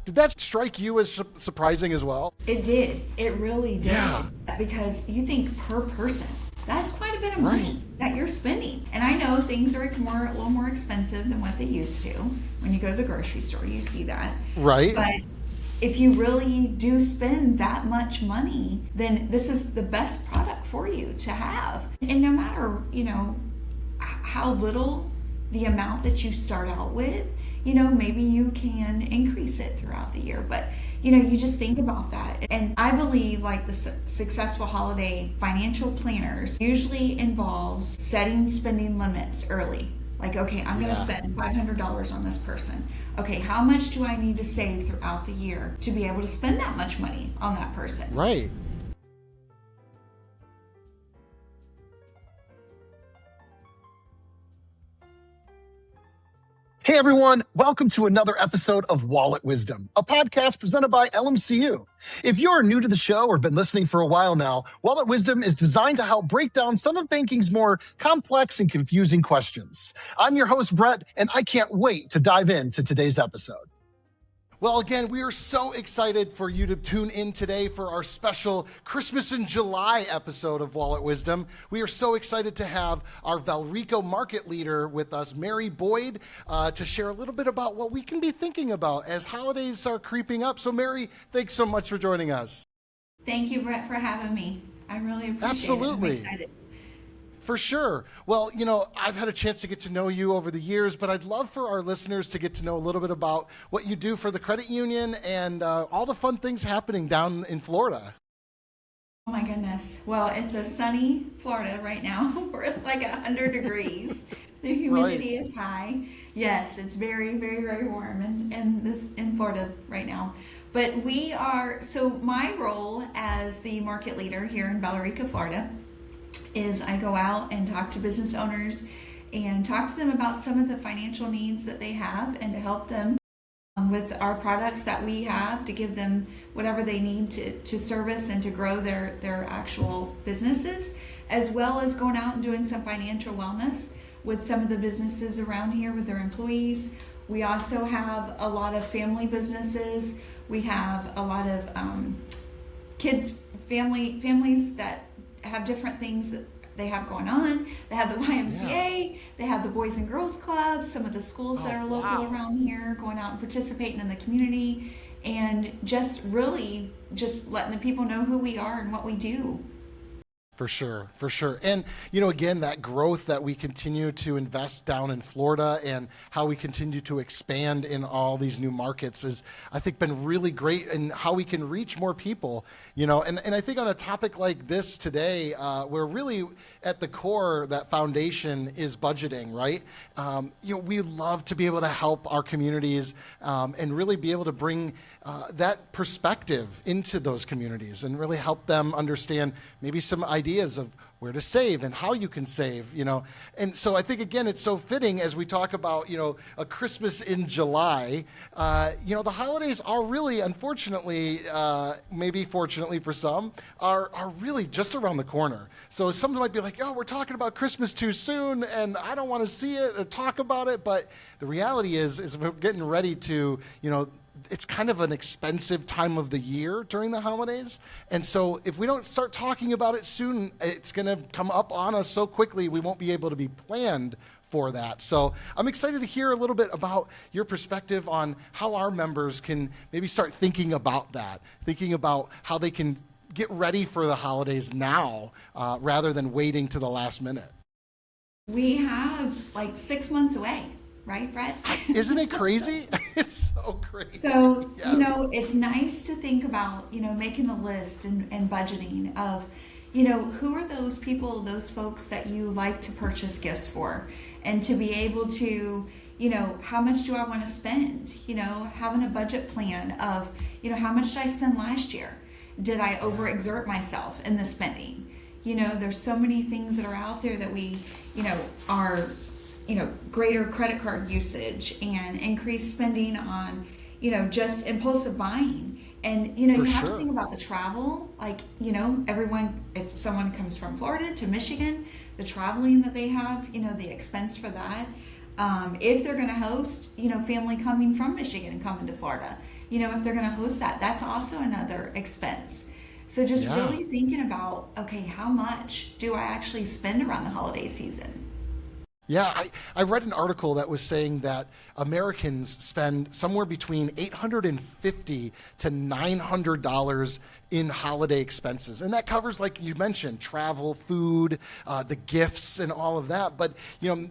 Did that strike you as surprising as well? It did. It really did. Yeah. Because you think per person, that's quite a bit of money that you're spending. And I know things are a little more expensive than what they used to. When you go to the grocery store, you see that. Right. But if you really do spend that much money, then this is the best product for you to have. And no matter, how little the amount that you start out with, maybe you can increase it throughout the year. But, you just think about that. And I believe like the successful holiday financial planners usually involves setting spending limits early. Like, okay, I'm going to spend $500 on this person. Okay, how much do I need to save throughout the year to be able to spend that much money on that person? Right. Hey everyone, welcome to another episode of Wallet Wisdom, a podcast presented by LMCU. If you're new to the show or been listening for a while now, Wallet Wisdom is designed to help break down some of banking's more complex and confusing questions. I'm your host, Brett, and I can't wait to dive into today's episode. Well, again, we are so excited for you to tune in today for our special Christmas in July episode of Wallet Wisdom. We are so excited to have our Valrico Market Leader with us, Mary Boyd, to share a little bit about what we can be thinking about as holidays are creeping up. So, Mary, thanks so much for joining us. Thank you, Brett, for having me. I really appreciate Absolutely. it. I'm excited. For sure. Well, I've had a chance to get to know you over the years, but I'd love for our listeners to get to know a little bit about what you do for the credit union and all the fun things happening down in Florida. Oh my goodness. Well, it's a sunny Florida right now. We're at like 100 degrees. The humidity is high. Yes, it's very, very, very warm in Florida right now. But so my role as the market leader here in Valrico, Florida, is I go out and talk to business owners and talk to them about some of the financial needs that they have and to help them with our products that we have to give them whatever they need to service and to grow their actual businesses, as well as going out and doing some financial wellness with some of the businesses around here with their employees. We also have a lot of family businesses. We have a lot of families that have different things that they have going on. They have the YMCA, they have the Boys and Girls Clubs, some of the schools that are local around here, going out and participating in the community, and just really just letting the people know who we are and what we do. For sure. And, again, that growth that we continue to invest down in Florida and how we continue to expand in all these new markets is, I think, been really great in how we can reach more people, and I think on a topic like this today, we're really at the core, that foundation is budgeting, right? We love to be able to help our communities and really be able to bring that perspective into those communities and really help them understand maybe some ideas of where to save and how you can save, And so I think, again, it's so fitting as we talk about, a Christmas in July. The holidays are really, unfortunately, maybe fortunately for some, are really just around the corner. So some might be like, we're talking about Christmas too soon, and I don't want to see it or talk about it. But the reality is we're getting ready to, it's kind of an expensive time of the year during the holidays. And so if we don't start talking about it soon, it's going to come up on us so quickly we won't be able to be planned for that. So I'm excited to hear a little bit about your perspective on how our members can maybe start thinking about that, thinking about how they can get ready for the holidays now rather than waiting to the last minute. We have like 6 months away. Right, Brett? Isn't it crazy? It's so crazy. So, Yes. it's nice to think about, making a list and budgeting of, who are those people, those folks that you like to purchase gifts for, and to be able to, how much do I want to spend? Having a budget plan of, how much did I spend last year? Did I overexert myself in the spending? There's so many things that are out there that we, are greater credit card usage and increased spending on, just impulsive buying. And, you have to think about the travel, like, everyone, if someone comes from Florida to Michigan, the traveling that they have, the expense for that. If they're going to host, family coming from Michigan and coming to Florida, if they're going to host that, that's also another expense. So just Yeah. really thinking about, okay, how much do I actually spend around the holiday season? Yeah, I read an article that was saying that Americans spend somewhere between $850 to $900 in holiday expenses, and that covers, like you mentioned, travel, food, the gifts, and all of that. But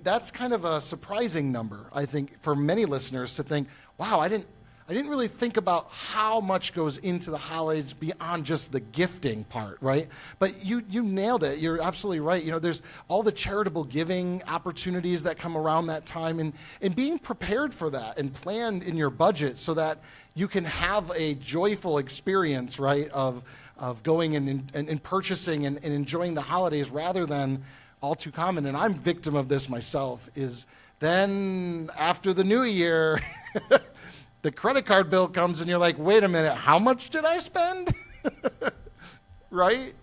that's kind of a surprising number, I think, for many listeners to think, "Wow, I didn't really think about how much goes into the holidays beyond just the gifting part," right? But you nailed it. You're absolutely right. There's all the charitable giving opportunities that come around that time, and being prepared for that and planned in your budget so that you can have a joyful experience, right, of going and purchasing and enjoying the holidays rather than all too common. And I'm victim of this myself, is then after the new year, the credit card bill comes and you're like, wait a minute, how much did I spend? Right?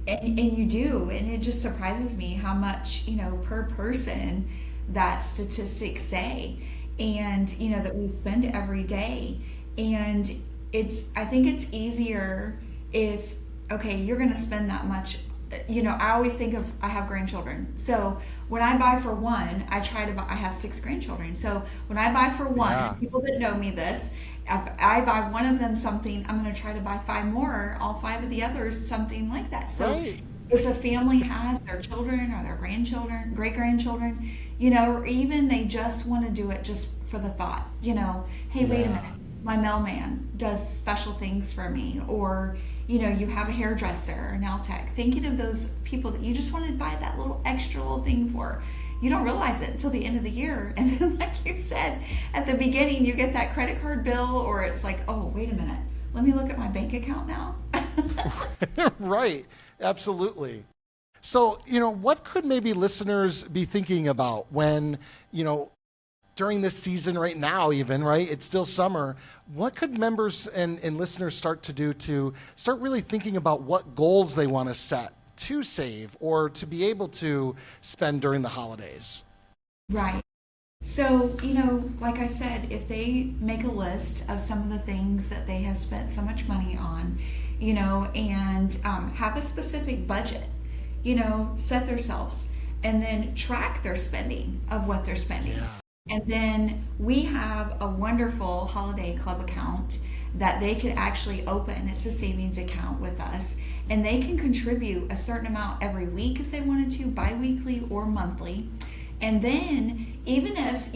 And you do, and it just surprises me how much, per person that statistics say, and, that we spend every day. And I think it's easier if, okay, you're going to spend that much. I always think of, I have grandchildren. So when I buy for one, I have 6 grandchildren. So when I buy for one, Yeah. people that know me this, if I buy one of them something, I'm going to try to buy 5 more, all 5 of the others, something like that. So Right. if a family has their children or their grandchildren, great grandchildren, or even they just want to do it just for the thought, hey, wait a Yeah. minute, my mailman does special things for me, or you have a hairdresser or nail tech, thinking of those people that you just want to buy that little extra little thing for. You don't realize it until the end of the year. And then, like you said, at the beginning, you get that credit card bill, or it's like, oh, wait a minute, let me look at my bank account now. Right. Absolutely. So, what could maybe listeners be thinking about when, during this season right now, even, right? It's still summer. What could members and listeners start to do to start really thinking about what goals they want to set to save or to be able to spend during the holidays? Right. So, like I said, if they make a list of some of the things that they have spent so much money on, and have a specific budget, set themselves and then track their spending of what they're spending. Yeah. And then we have a wonderful holiday club account that they could actually open. It's a savings account with us. And they can contribute a certain amount every week if they wanted to, bi-weekly or monthly. And then even if,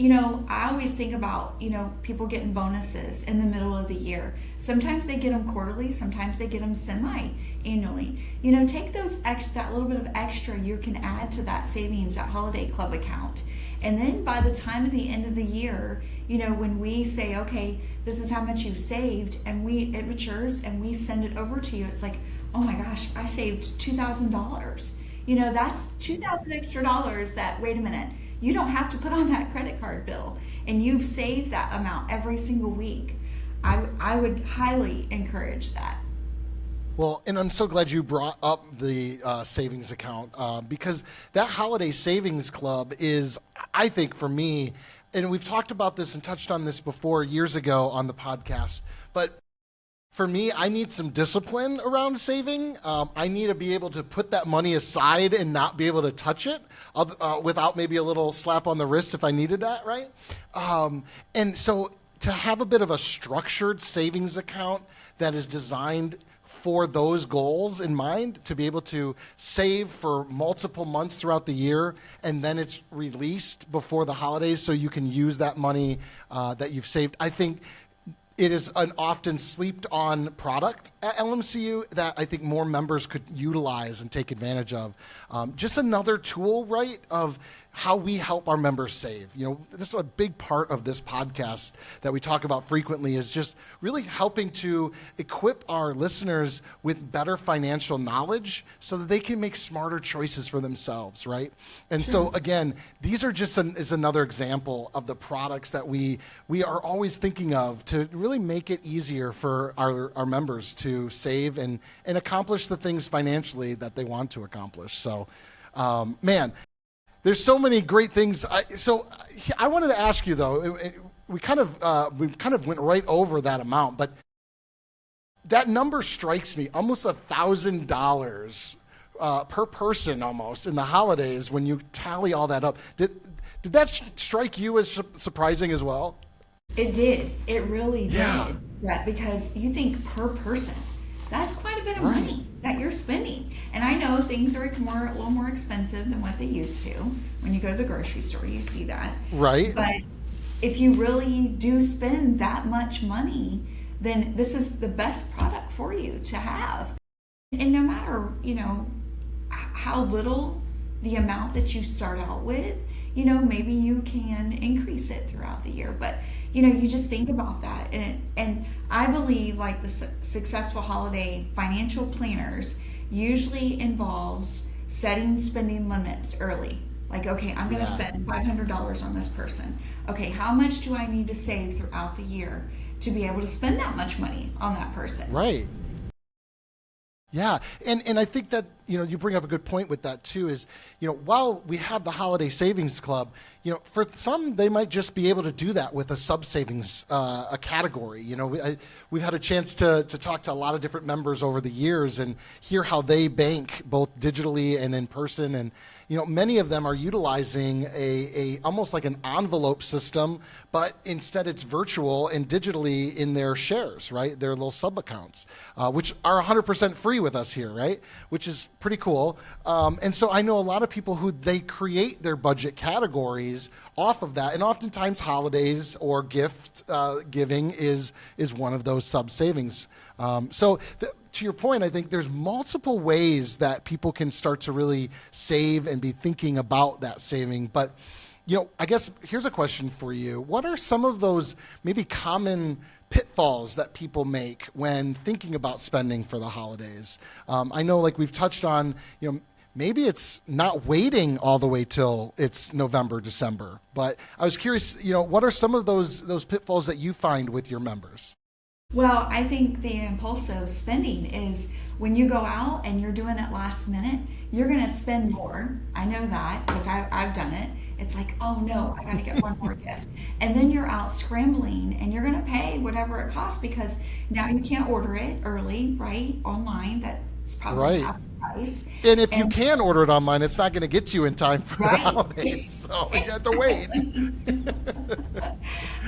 I always think about, people getting bonuses in the middle of the year. Sometimes they get them quarterly, sometimes they get them semi-annually. Take that little bit of extra you can add to that savings, that holiday club account. And then by the time of the end of the year, when we say, okay, this is how much you've saved, and it matures and we send it over to you, it's like, oh my gosh, I saved $2,000. That's $2,000 extra dollars that, wait a minute, you don't have to put on that credit card bill. And you've saved that amount every single week. I would highly encourage that. Well, and I'm so glad you brought up the savings account because that holiday savings club is, I think, for me, and we've talked about this and touched on this before years ago on the podcast, but for me, I need some discipline around saving. I need to be able to put that money aside and not be able to touch it without maybe a little slap on the wrist if I needed that, right? And so to have a bit of a structured savings account that is designed for those goals in mind, to be able to save for multiple months throughout the year, and then it's released before the holidays so you can use that money that you've saved. I think it is an often slept on product at LMCU that I think more members could utilize and take advantage of. Just another tool, right, of how we help our members save. This is a big part of this podcast that we talk about frequently, is just really helping to equip our listeners with better financial knowledge so that they can make smarter choices for themselves, right? And so again, these are just is another example of the products that we are always thinking of to really make it easier for our members to save and accomplish the things financially that they want to accomplish. So, man, there's so many great things. So I wanted to ask you, though, we kind of went right over that amount, but that number strikes me almost $1,000 per person almost in the holidays when you tally all that up. Did that strike you as surprising as well? It did. It really did. Yeah. Yeah, because you think per person, that's quite a bit of Right. money that you're spending. And I know things are a little more expensive than what they used to. When you go to the grocery store, you see that. Right. But if you really do spend that much money, then this is the best product for you to have. And no matter, how little the amount that you start out with, maybe you can increase it throughout the year. But, you just think about that. And I believe like the successful holiday financial planners usually involves setting spending limits early. Like, okay, I'm going to Yeah. spend $500 on this person. Okay, how much do I need to save throughout the year to be able to spend that much money on that person? Right. Yeah, and I think that you bring up a good point with that too. Is while we have the holiday savings club, for some they might just be able to do that with a sub savings a category. We've had a chance to talk to a lot of different members over the years and hear how they bank both digitally and in person, and many of them are utilizing a almost like an envelope system, but instead it's virtual and digitally in their shares, right? Their little sub accounts, which are 100% free with us here, right? Which is pretty cool. And so I know a lot of people who they create their budget categories off of that, and oftentimes holidays or gift giving is one of those sub savings. To your point, I think there's multiple ways that people can start to really save and be thinking about that saving. But, I guess here's a question for you. What are some of those maybe common pitfalls that people make when thinking about spending for the holidays? I know like we've touched on, maybe it's not waiting all the way till it's November, December. But I was curious, what are some of those pitfalls that you find with your members? Well, I think the impulsive spending is when you go out and you're doing it last minute, you're going to spend more. I know that because I've done it. It's like, oh no, I got to get one more gift. And then you're out scrambling and you're going to pay whatever it costs because now you can't order it early, right? Online. That's probably Right. half the price. And if you And can order it online, it's not going to get you in time for the right. holidays, so you have to wait.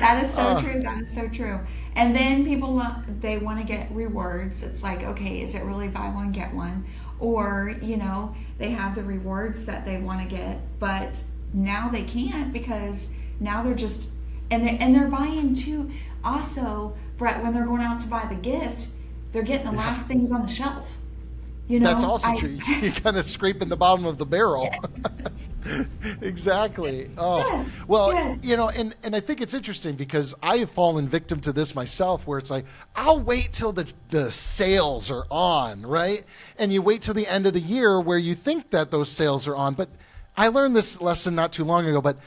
That is so Uh, true. That is so true. And then people they want to get rewards. It's like, okay, is it really buy one get one? Or they have the rewards that they want to get, but now they can't because now they're just and they're buying too. Also, Brett, when they're going out to buy the gift, they're getting the yeah. last things on the shelf. That's also I true. You're kind of scraping the bottom of the barrel. yes, Exactly. Oh, yes, well, yes, and I think it's interesting because I have fallen victim to this myself where it's like, I'll wait till the sales are on, right? And you wait till the end of the year where you think that those sales are on. But I learned this lesson not too long ago, but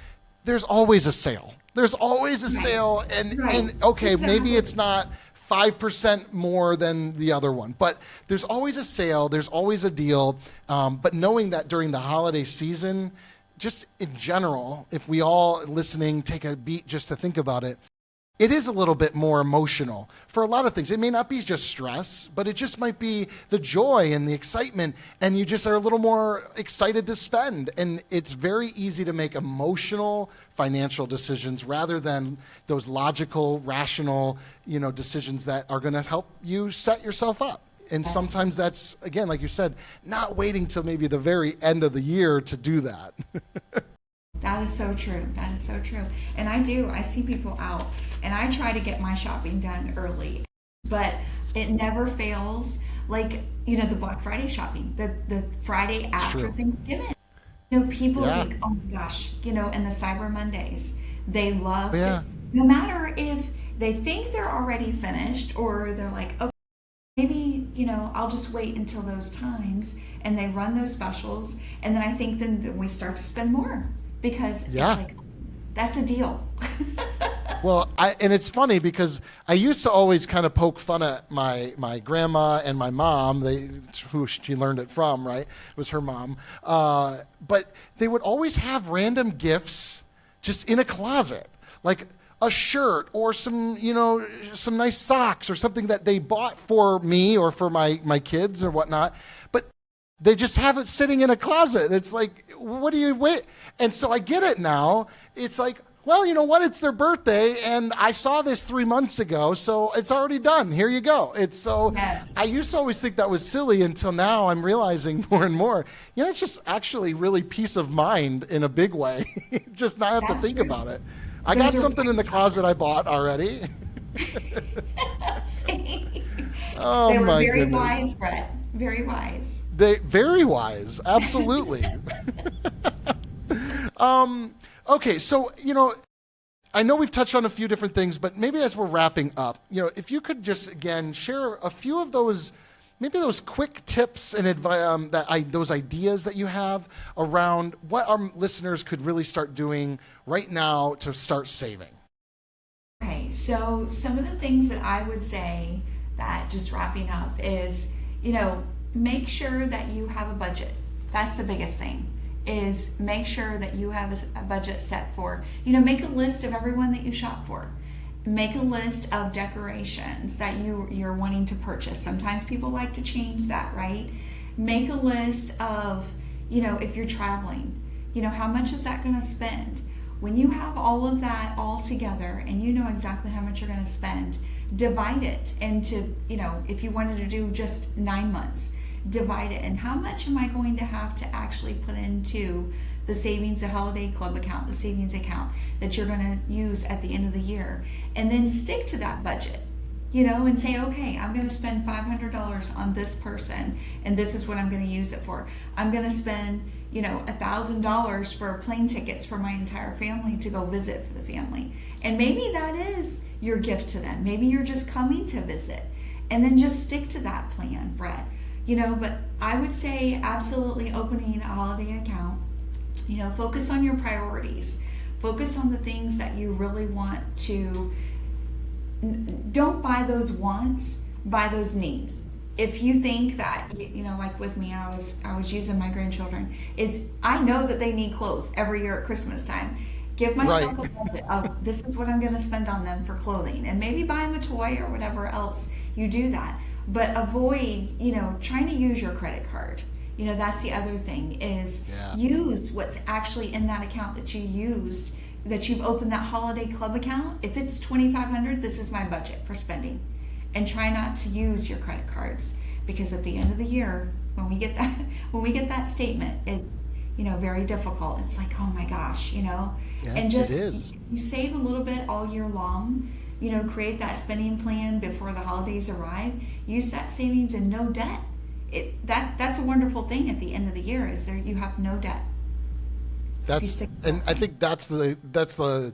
there's always a sale. There's always a right, sale. And, right, and okay, maybe exactly. it's not 5% more than the other one. But there's always a sale, there's always a deal. But knowing that during the holiday season, just in general, if we all listening take a beat just to think about it, it is a little bit more emotional for a lot of things. It may not be just stress, but it just might be the joy and the excitement, and you just are a little more excited to spend. And it's very easy to make emotional financial decisions rather than those logical, rational, decisions that are going to help you set yourself up. And Yes. sometimes that's, again, like you said, not waiting till maybe the very end of the year to do that. That is so true. That is so true. And I see people out and I try to get my shopping done early, but it never fails. Like, the Black Friday shopping, the Friday It's after true. Thanksgiving. People Yeah. think, oh my gosh, and the Cyber Mondays, they Oh, love to, yeah. no matter if they think they're already finished or they're like, okay, maybe, I'll just wait until those times and they run those specials. And then I think then we start to spend more because it's Yeah. like, that's a deal. Well, and it's funny because I used to always kind of poke fun at my grandma and my mom, who she learned it from, right? It was her mom. But they would always have random gifts just in a closet. Like, a shirt or some, some nice socks or something that they bought for me or for my kids or whatnot, but they just have it sitting in a closet. It's like, what do you wait? And so I get it now. It's like, well, you know what? It's their birthday, and I saw this 3 months ago, so it's already done. Here you go. It's so. Yes. I used to always think that was silly until now. I'm realizing more and more. It's just actually really peace of mind in a big way. Just not have That's to think true. about it. I Those got are something in the closet I bought already. See? Oh They were my very goodness. wise, Brett. Very wise. They very wise, absolutely. Okay, so I know we've touched on a few different things, but maybe as we're wrapping up, if you could just again share a few of those, maybe those quick tips and advice, those ideas that you have around what our listeners could really start doing right now to start saving. Okay, so some of the things that I would say, that just wrapping up, is, make sure that you have a budget. That's the biggest thing, is make sure that you have a budget set for, make a list of everyone that you shop for. Make a list of decorations that you're wanting to purchase. Sometimes people like to change that, right? Make a list of, if you're traveling, how much is that going to spend? When you have all of that all together and you know exactly how much you're going to spend, divide it into, if you wanted to do just 9 months, divide it. And how much am I going to have to actually put into the savings, the holiday club account, the savings account that you're going to use at the end of the year? And then stick to that budget, and say, okay, I'm going to spend $500 on this person, and this is what I'm going to use it for. I'm going to spend, $1,000 for plane tickets for my entire family to go visit for the family. And maybe that is your gift to them. Maybe you're just coming to visit. And then just stick to that plan, Brett. But I would say absolutely opening a holiday account. Focus on your priorities. Focus on the things that you really want to. Don't buy those wants, buy those needs. If you think that, like with me, I was using my grandchildren, is I know that they need clothes every year at Christmas time. Give myself a budget of, this is what I'm going to spend on them for clothing, and maybe buy them a toy or whatever else you do that. But avoid, trying to use your credit card. That's the other thing, is use what's actually in that account that you used, that you've opened that holiday club account. If it's $2,500, this is my budget for spending. And try not to use your credit cards, because at the end of the year, when we get that statement, it's very difficult. It's like, oh my gosh, and just you save a little bit all year long. Create that spending plan before the holidays arrive. Use that savings and no debt. That's a wonderful thing at the end of the year, is there you have no debt. And I think that's the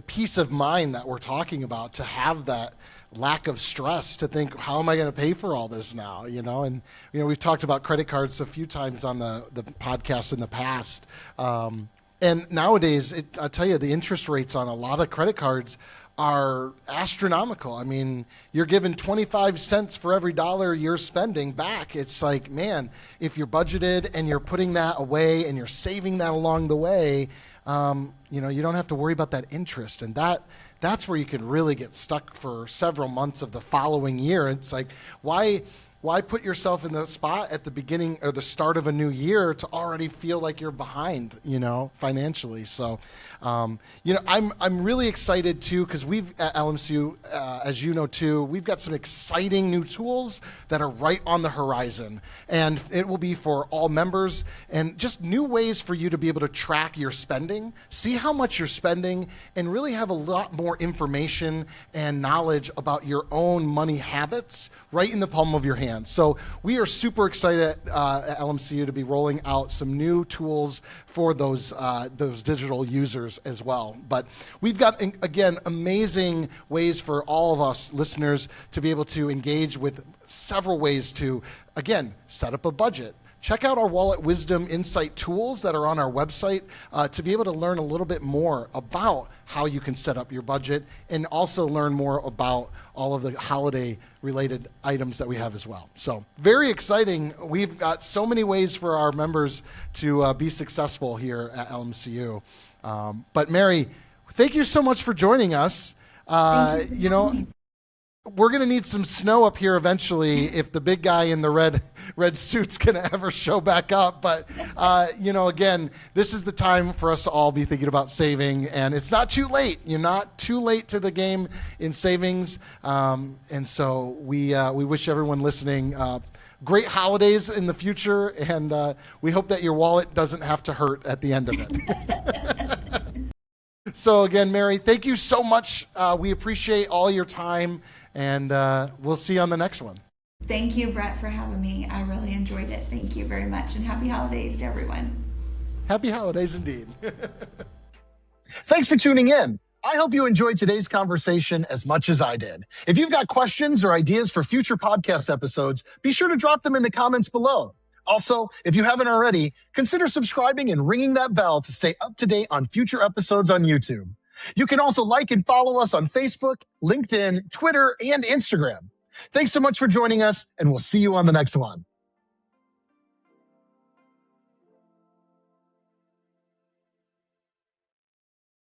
peace of mind that we're talking about, to have that lack of stress, to think, how am I going to pay for all this now? And we've talked about credit cards a few times on the podcast in the past. And nowadays, I tell you, the interest rates on a lot of credit cards are astronomical. I mean, you're given 25 cents for every dollar you're spending back. It's like, man, if you're budgeted and you're putting that away and you're saving that along the way, you don't have to worry about that interest. And that's where you can really get stuck for several months of the following year. It's like, why put yourself in the spot at the beginning or the start of a new year to already feel like you're behind, financially? So, I'm really excited too, because we've at LMCU, as you know too, we've got some exciting new tools that are right on the horizon, and it will be for all members, and just new ways for you to be able to track your spending, see how much you're spending, and really have a lot more information and knowledge about your own money habits right in the palm of your hand. So we are super excited at LMCU to be rolling out some new tools for those digital users as well. But we've got, again, amazing ways for all of us listeners to be able to engage with several ways to, again, set up a budget. Check out our Wallet Wisdom Insight tools that are on our website to be able to learn a little bit more about how you can set up your budget, and also learn more about all of the holiday-related items that we have as well. So very exciting. We've got so many ways for our members to be successful here at LMCU. But Mary, Thank you so much for joining us. Thank you for having me. We're going to need some snow up here eventually if the big guy in the red suit's going to ever show back up. But, again, this is the time for us to all be thinking about saving. And it's not too late. You're not too late to the game in savings. And so we wish everyone listening great holidays in the future. And we hope that your wallet doesn't have to hurt at the end of it. So, again, Mary, thank you so much. We appreciate all your time. And we'll see you on the next one. Thank you, Brett, for having me. I really enjoyed it. Thank you very much, and happy holidays to everyone. Happy holidays indeed. Thanks for tuning in. I hope you enjoyed today's conversation as much as I did. If you've got questions or ideas for future podcast episodes, be sure to drop them in the comments below. Also, if you haven't already, consider subscribing and ringing that bell to stay up to date on future episodes on YouTube. You can also like and follow us on Facebook, LinkedIn, Twitter, and Instagram. Thanks so much for joining us, and we'll see you on the next one.